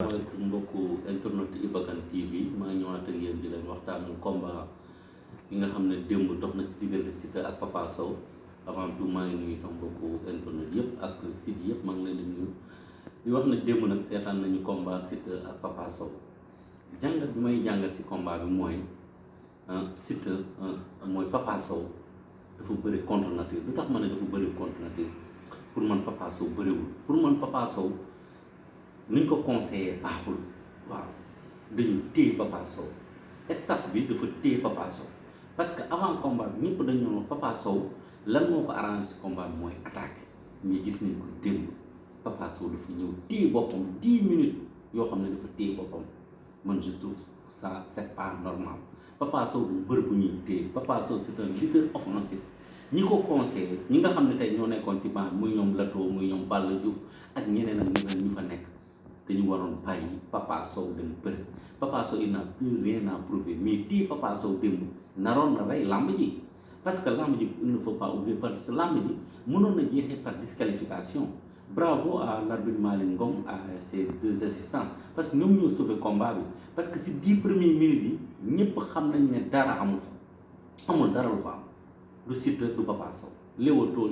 asalaamaaleykum mbokku internet Iba Kane TV maa ñëwaat ak yéen di leen waxtaanal combat bi nga xam ne démb dox na si diggante Siteu ak Papa Sow avant tout maa ngi nuyu sama mbokku internet yëpp ak site yëpp maa ngi leen di nuyu di wax ne démb nag seetaan nañu combat Siteu ak Papa Sow jàngat bi may jàngat si combat bi mooy Siteu mooy Papa Sow dafa bëri contre nature lu tax ma ne dafa bëri contre nature pour man Papa Sow bëriwul pour man Papa Sow ni ñu ko conseillé baaxul waaw dañu téye Papa Sow staff bi dafa téye Papa Sow parce que avant combat bi ñëpp dañu doon Papa Sow lan moo ko arrangé si combat bi mooy attaque mais gis nañ ko démb Papa Sow dafa ñëw téye boppam 10 minutes yoo xam ne dafa téye boppam man je trouve ça c'est pas normal Papa Sow du mbër bu ñuy téye Papa Sow c'est un leader offensif ñi ko conseillé ñi nga xam ne tey ñoo nekkoon si banc muy ñoom Lato muy ñoom Balla Diouf ak ñeneen ak ñeneen ñu fa nekk. dañu waroon bàyyi Papa Sow dem bëri Papa Sow il n'a plus rien à prouver mais téye Papa Sow démb naroon na rey lamb ji parce que lamb ji il ne faut pas oublier parce que lamb ji mënoon na jeexee par disqualification bravo à l'arbitre Malick Ngom à ses 2 assistants parce que ñoom ñoo sauvé combat bi parce que si 10 premières minutes yi ñëpp xam nañ ne dara amul fa amul dara lu fa am du Siteu du Papa Sow léewatoo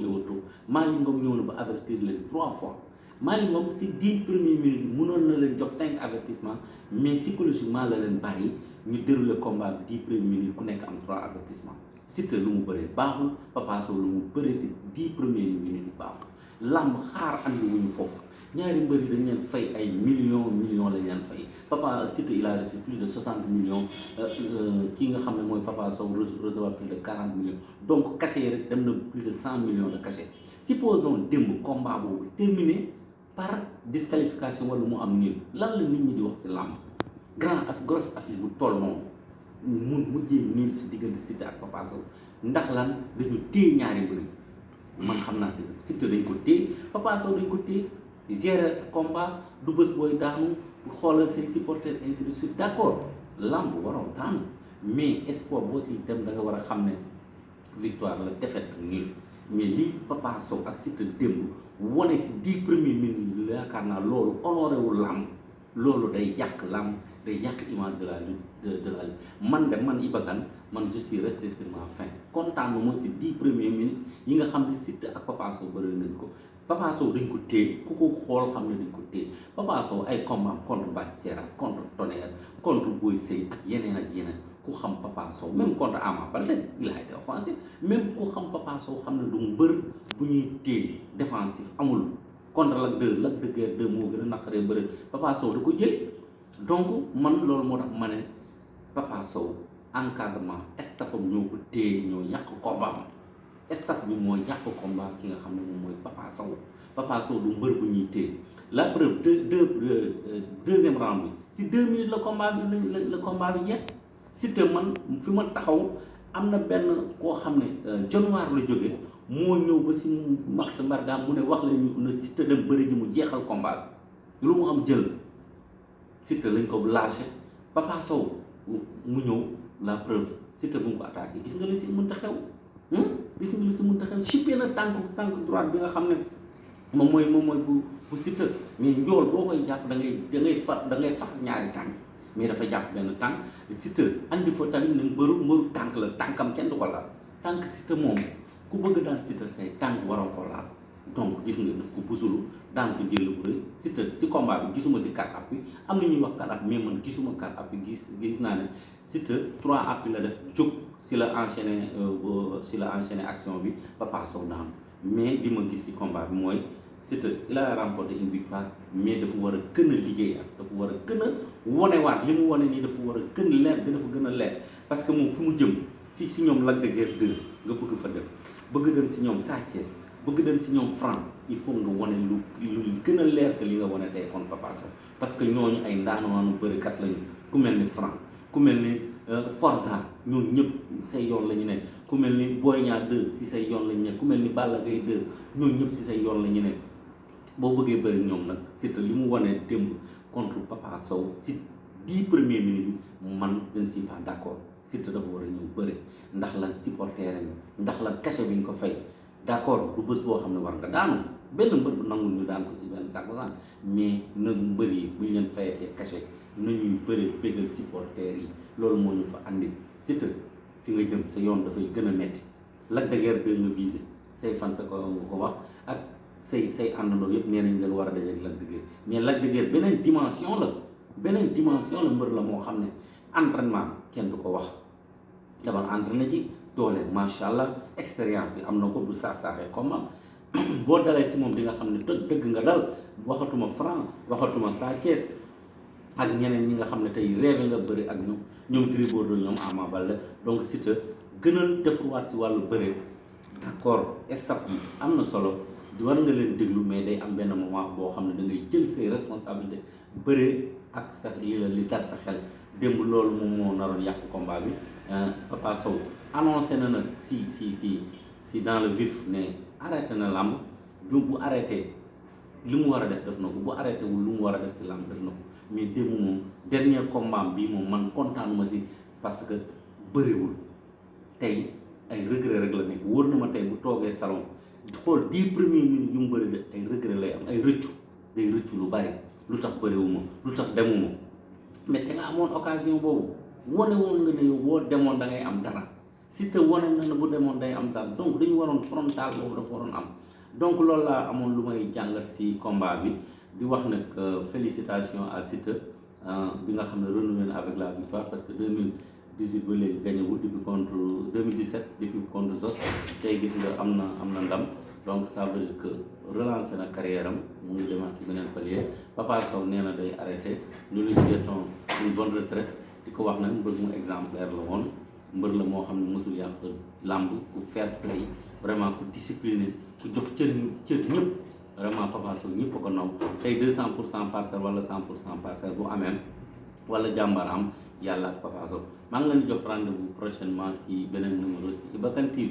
Malick Ngom ñëw na ba avertir leen 3 fois Malick Ngom si 10 premières minutes yi mënoon na leen jox 5 avertissements mais psychologiquement la leen bàyyi ñu déroulé combat bi 10 premières minutes ku nekk am 3 avertissements Siteu lu mu bëree baaxul Papa Sow lu mu bëree si 10 premières minutes yi baaxul làmb xaar andi wuñu foofu ñaari mbër yi dañ leen fay ay millions lañ leen fay Papa Siteu il a reçu plus de 60 millions kii nga xam ne mooy Papa Sow recevoir plus de 40 millions donc cachet yi rek dem na plus de 100 millions de cachet supposons démb combat boobu terminé par disqualification wala mu am nii lan la nit ñi di wax si làmb grosse affiche bu toll noonu mu mujjee nii si diggante Siteu ak Papa Sow ndax lan dañu téye ñaari mbër yi man xam naa si Siteu dañ ko téye Papa Sow dañ ko téye gérer sa combat du bés booy daanu xoolal say supporters ainsi de suite d'accord làmb waroo daanu mais sport boo si dem da nga war a xam ne victoire la défaite ak nul mais lii Papa Sow ak Siteu démb wane si 10 premières minutes yi yaakaar naa loolu honoré wul làmb loolu day yàq làmb day yàq image de la lutte de la lutte man Iba Kane man je suis resté sur ma faim kontaan na ma si 10 premières minutes yi nga xam ne Siteu ak Papa Sow bëri nañ ko Papa Sow dañ ko téye ku ko xool xam ne dañ ko téye Papa Sow ay combat contre Bathie Seras contre Tonnerre contre Boy Sey ak yeneen ku xam Papa Sow même contre Ama Baldé il a été offensif même ku xam Papa Sow xam ne du mbër bu ñuy téye défensif amul contre Lac de Guiers 2 moo gën a naqaree bëri Papa Sow da ko jëli donc man loolu moo tax ma ne Papa Sow encadrement staffam ñoo ko téye ñoo yàq combat staff bi mooy yàq combat ki nga xam ne moom mooy Papa Sow du mbër bu ñuy téye la preuve deuxième round bi si 2 minutes la combat bi jeex Siteu man fi ma taxaw am na benn koo xam ne januar la jóge moo ñëw ba si Max Mbargane mu ne wax la ñu ne Siteu dem bëri ji mu jeexal combat bi lu mu am jël Siteu lañ ko lâché Papa Sow mu ñëw la preuve Siteu bu mu ko attaqué gis nga li si mënta xew chippé na tànk droite bi nga xam ne moom mooy bu Siteu mais njool boo koy jàpp da ngay fax ñaari tànk mais dafa jàpp benn tànk Siteu andi fa tamit ne mbëru tànk la tànkam kenn du ko laal tànk Siteu moom ku bëgg daan Siteu say tànk waroo ko laal donc gis nga daf ko busulu daan ko jël bu rëy Siteu si combat bi gisuma si 4 appuis am na ñuy wax 4 appuis mais man gisuma 4 appuis gis naa ne Siteu 3 appuis la def jóg si la enchaîné action bi Papa Sow daan mais li ma gis si combat bi mooy Siteu il a remporté une victoire mais dafa war a gën a liggéey ak dafa war a gën a wonewaat li mu wane nii dafa war a gën a leer dafa gën a leer parce que moom fu mu jëm fii si ñoom Lac de Guiers 2 nga bëgg fa dem bëgg dem si ñoom Sa Thiès bëgg dem si ñoom Franc il faut nga wane lu gën a leer que li nga wane tey contre Papa Sow parce que ñooñu ay ndaanaanu bërikat lañu ku mel ni Franc ku mel ni Forza ñooñu ñëpp say yoon la ñu ne ku mel ni Boy Niang 2 si say yoon la ñu ne ku mel ni Balla Gaye 2 ñooñu ñëpp si say yoon la ñu ne boo bëggee bëri ñoom nag Siteu li mu wane démb contre Papa Sow si 10 premières minutes yi man je ne suis pas d'accord Siteu dafa war a ñëw bëri ndax lan supporter ndax lan cachet bi ñu ko fay d'accord du bés boo xam ne war nga daanu benn mbër bu nangul ñu daan ko si benn tàkkusaan mais na mbër yi bu ñu leen fayatee cachet nañuy bëre bégal supporters yi loolu moo ñu fa andi Siteu fi nga jëm sa yoon dafay gën a metti Lac de Guiers 2 nga visé say fan sa ko nga ko wax ak say àndandoo yëpp nee nañ leen war a daje ak Lac de Guiers mais Lac de Guiers beneen dimension la mbër la moo xam ne entraînement kenn du ko wax demal entraîné ji doole macha allah expérience bi am na ko du saax-saaxee comme boo dalee si moom di nga xam ne dëgg nga dal waxatuma Franc waxatuma Sa Thiès ak ñeneen ñi nga xam ne tey rêvé nga bëri ak ñoom Gris Bordeaux ñoom Ama Baldé donc Siteu gënal defuwaat si wàllu bëre d'accord staff bi am na solo war nga leen déglu mais day am benn moment boo xam ne da ngay jël say responsabilité bëre ak sa li dal sa xel démb loolu moom moo naroon yàq combat bi Papa Sow annoncé na nag si dans le vif ne arrêté na làmb bu arrêté li mu war a def na ko bu arrêté wul lu mu war a def si làmb def na ko mais démb moom dernier combat bii moom man kontaanuma si parce que bëriwul tey ay regret rek la nekk wóor na ma tey bu toogee salon xool 10 premières minutes yu mu bëri de ay regret lay am ay rëccu day rëccu lu bari lu tax bëriwuma lu tax demuma mais te nga amoon occasion boobu wane woon nga ne yow boo demoon da ngay am dara Siteu wane na ne bu demoon day am dara donc dañu waroon frontal boobu dafa waroon am donc loolu laa amoon lu may jàngat si combat bi di wax nag félicitations à Siteu bi nga xam ne renoué na avec la victoire parce que 2018 ba léegi gañewul depuis contre 2017 depuis contre Zos tey gis nga am na ndam donc ça veut dire que relancé na carrière am mu ngi demaat si beneen palier Papa Sow nee na day arrêté nous lui souhaitons une bonne retraite di ko wax nag mbër mu exemplaire la woon mbër la moo xam ne mosul yàq làmb ku fair play vraiment ku discipliné ku jox cër ñëpp vraiment Papa Sow ñëpp a ko naw tey 200% parcelle wala 100% parcelle bu amee wala jàmbaar am yàlla ak Papa Sow maa ngi leen di jox rendez-vous prochainement si beneen numéro si Iba Kane TV